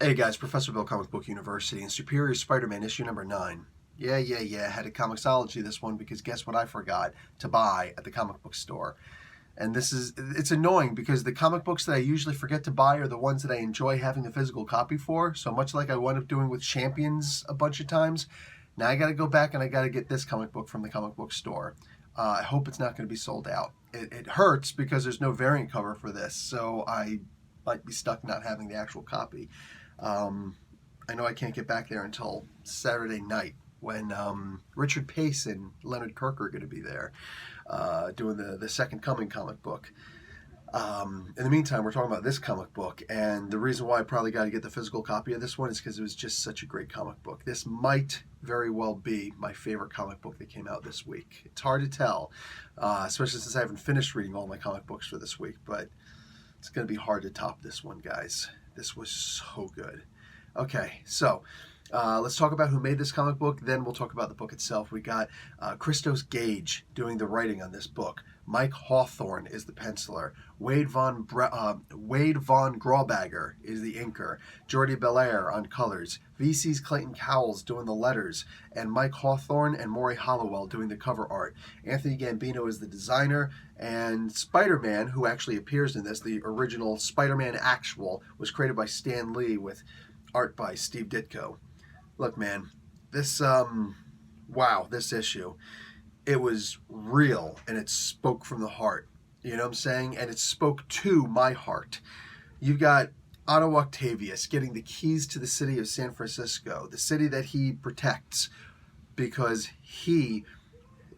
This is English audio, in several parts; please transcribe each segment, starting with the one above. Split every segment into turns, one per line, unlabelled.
Hey guys, Professor Bill, Comic Book University, and Superior Spider-Man issue number 9. Yeah. Had a Comixology this one because guess what I forgot to buy at the comic book store. And it's annoying because the comic books that I usually forget to buy are the ones that I enjoy having a physical copy for. So much like I wound up doing with Champions a bunch of times, now I got to go back and I got to get this comic book from the comic book store. I hope it's not going to be sold out. It hurts because there's no variant cover for this, so I might be stuck not having the actual copy. Um, I know I can't get back there until Saturday night when Richard Pace and Leonard Kirk are going to be there doing the Second Coming comic book. In the meantime, we're talking about this comic book, and the reason why I probably got to get the physical copy of this one is because it was just such a great comic book. This might very well be my favorite comic book that came out this week. It's hard to tell, especially since I haven't finished reading all my comic books for this week, but it's going to be hard to top this one, guys. This was so good. Okay, so let's talk about who made this comic book. Then we'll talk about the book itself. We got Christos Gage doing the writing on this book. Mike Hawthorne is the penciler. Wade von Grawbagger is the inker. Jordi Belair on colors. VC's Clayton Cowles doing the letters. And Mike Hawthorne and Maury Hollowell doing the cover art. Anthony Gambino is the designer. And Spider-Man, who actually appears in this, the original Spider-Man Actual, was created by Stan Lee with art by Steve Ditko. Look, man, this issue, it was real and it spoke from the heart. You know what I'm saying? And it spoke to my heart. You've got Otto Octavius getting the keys to the city of San Francisco, the city that he protects, because he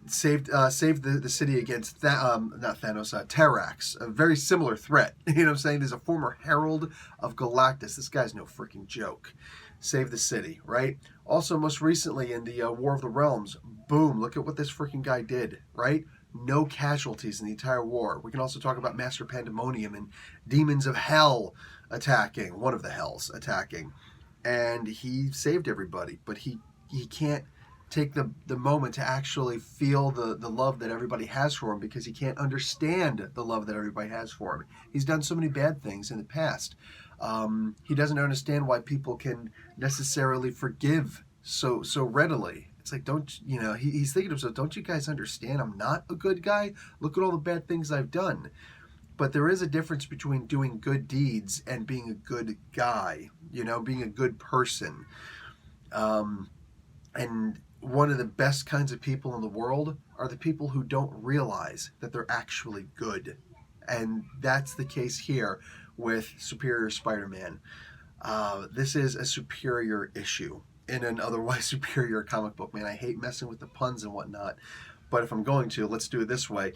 saved the city against Terrax, a very similar threat. You know what I'm saying? There's a former herald of Galactus. This guy's no freaking joke. Save the city, right? Also, most recently in the War of the Realms, boom, look at what this freaking guy did, right? No casualties in the entire war. We can also talk about Master Pandemonium and Demons of Hell attacking, one of the hells attacking. And he saved everybody, but he can't take the moment to actually feel the love that everybody has for him because he can't understand the love that everybody has for him. He's done so many bad things in the past. He doesn't understand why people can necessarily forgive so readily. It's like, he's thinking to himself, don't you guys understand I'm not a good guy? Look at all the bad things I've done. But there is a difference between doing good deeds and being a good guy, being a good person. And one of the best kinds of people in the world are the people who don't realize that they're actually good. And that's the case here with Superior Spider-Man. This is a superior issue in an otherwise superior comic book, man. I hate messing with the puns and whatnot, but if I'm going to, let's do it this way.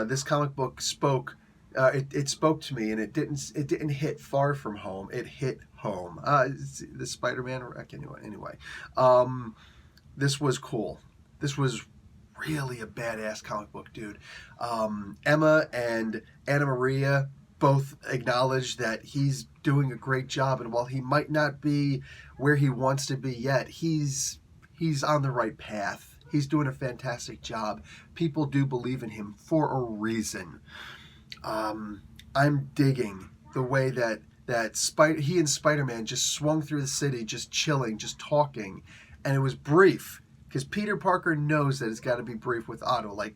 This comic book spoke. It spoke to me, and it didn't hit far from home. It hit home. The Spider-Man wreck anyway. This was cool. This was really a badass comic book, dude. Emma and Anna Maria both acknowledge that he's doing a great job, and while he might not be where he wants to be yet, he's on the right path. He's doing a fantastic job. People do believe in him for a reason. I'm digging the way that he and Spider-Man just swung through the city, just chilling, just talking, and it was brief because Peter Parker knows that it's got to be brief with Otto. Like,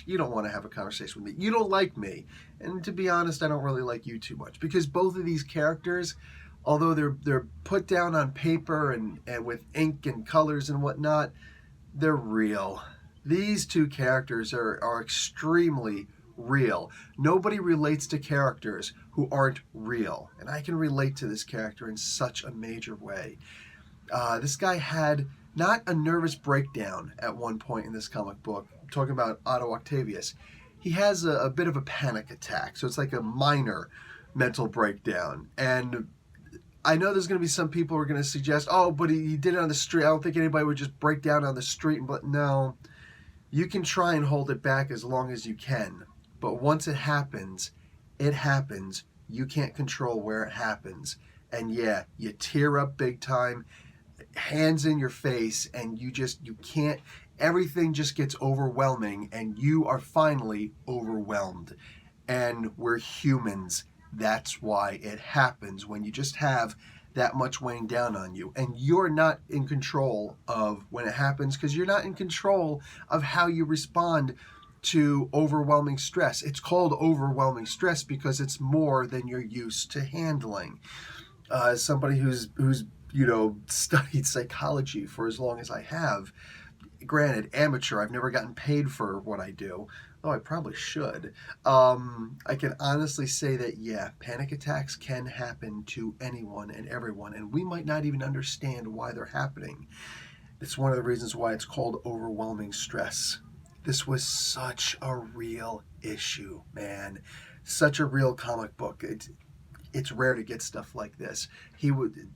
you don't want to have a conversation with me. You don't like me. And to be honest, I don't really like you too much. Because both of these characters, although they're put down on paper and with ink and colors and whatnot, they're real. These two characters are extremely real. Nobody relates to characters who aren't real. And I can relate to this character in such a major way. This guy had not a nervous breakdown at one point in this comic book. I'm talking about Otto Octavius. He has a bit of a panic attack, so it's like a minor mental breakdown. And I know there's going to be some people who are going to suggest, oh, but he did it on the street. I don't think anybody would just break down on the street. But no, you can try and hold it back as long as you can. But once it happens, it happens. You can't control where it happens. And yeah, you tear up big time, hands in your face, and you can't, everything just gets overwhelming, and you are finally overwhelmed. And we're humans. That's why it happens when you just have that much weighing down on you. And you're not in control of when it happens, because you're not in control of how you respond to overwhelming stress. It's called overwhelming stress because it's more than you're used to handling. As somebody who's studied psychology for as long as I have, granted amateur, I've never gotten paid for what I do, though I probably should. I can honestly say that, yeah, panic attacks can happen to anyone and everyone, and we might not even understand why they're happening. It's one of the reasons why it's called overwhelming stress. This was such a real issue, man. Such a real comic book. It's rare to get stuff like this.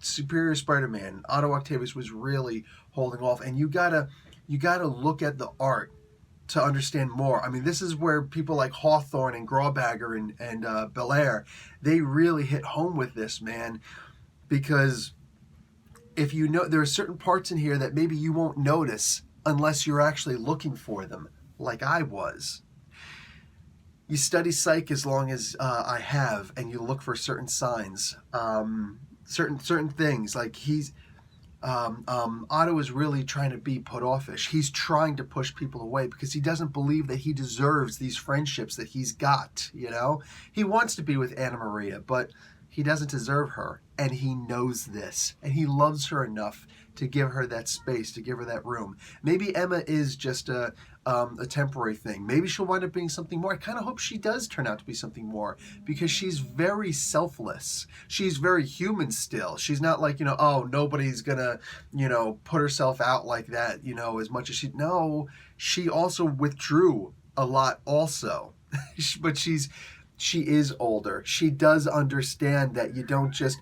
Superior Spider-Man, Otto Octavius was really holding off, and you gotta look at the art to understand more. I mean, this is where people like Hawthorne and Grawbagger and Belair, they really hit home with this, man, because if you know, there are certain parts in here that maybe you won't notice unless you're actually looking for them, like I was. You study psych as long as I have, and you look for certain signs, certain things. Like Otto is really trying to be put offish. He's trying to push people away because he doesn't believe that he deserves these friendships that he's got. He wants to be with Anna Maria, but he doesn't deserve her, and he knows this, and he loves her enough to give her that space, to give her that room. Maybe Emma is just a temporary thing. Maybe she'll wind up being something more. I kind of hope she does turn out to be something more, because she's very selfless. She's very human still. She's not like, oh, nobody's gonna, put herself out like that, as much as she. No, she also withdrew a lot also, but she is older. She does understand that you don't just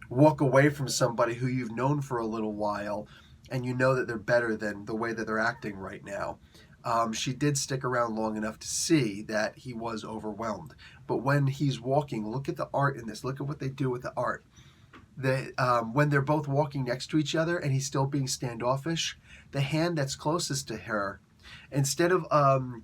walk away from somebody who you've known for a little while and you know that they're better than the way that they're acting right now. She did stick around long enough to see that he was overwhelmed. But when he's walking, look at the art in this. Look at what they do with the art. When they're both walking next to each other and he's still being standoffish, the hand that's closest to her, instead of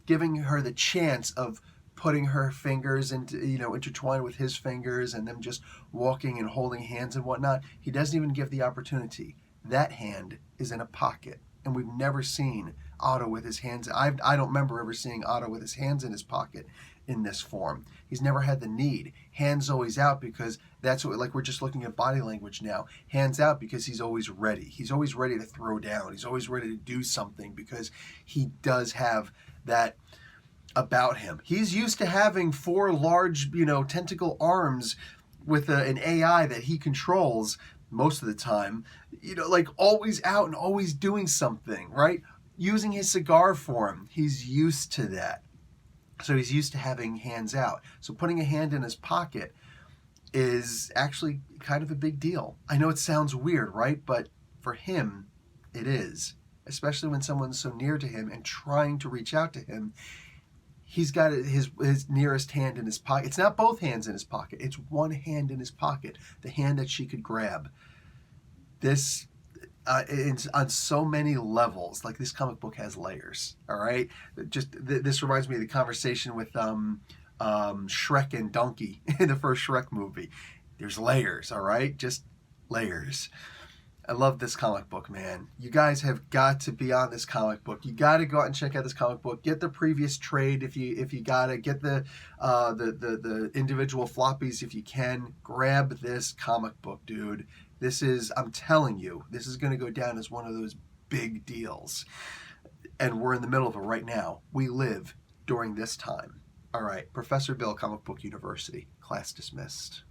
giving her the chance of putting her fingers into, intertwined with his fingers and them just walking and holding hands and whatnot, he doesn't even give the opportunity. That hand is in a pocket, and we've never seen Otto with his hands. I don't remember ever seeing Otto with his hands in his pocket in this form. He's never had the need. Hands always out, because that's what, like, we're just looking at body language now. Hands out because he's always ready. He's always ready to throw down. He's always ready to do something because he does have that about him. He's used to having 4 large, tentacle arms with an AI that he controls most of the time, like always out and always doing something, right? Using his cigar form. He's used to that. So he's used to having hands out. So putting a hand in his pocket is actually kind of a big deal. I know it sounds weird, right? But for him, it is. Especially when someone's so near to him and trying to reach out to him. He's got his nearest hand in his pocket. It's not both hands in his pocket. It's one hand in his pocket, the hand that she could grab. This, on so many levels, like, this comic book has layers, all right? This reminds me of the conversation with Shrek and Donkey in the first Shrek movie. There's layers, all right? Just layers. I love this comic book, man. You guys have got to be on this comic book. You got to go out and check out this comic book. Get the previous trade if you got it. Get the individual floppies if you can. Grab this comic book, dude. This is, I'm telling you, this is going to go down as one of those big deals. And we're in the middle of it right now. We live during this time. All right, Professor Bill, Comic Book University. Class dismissed.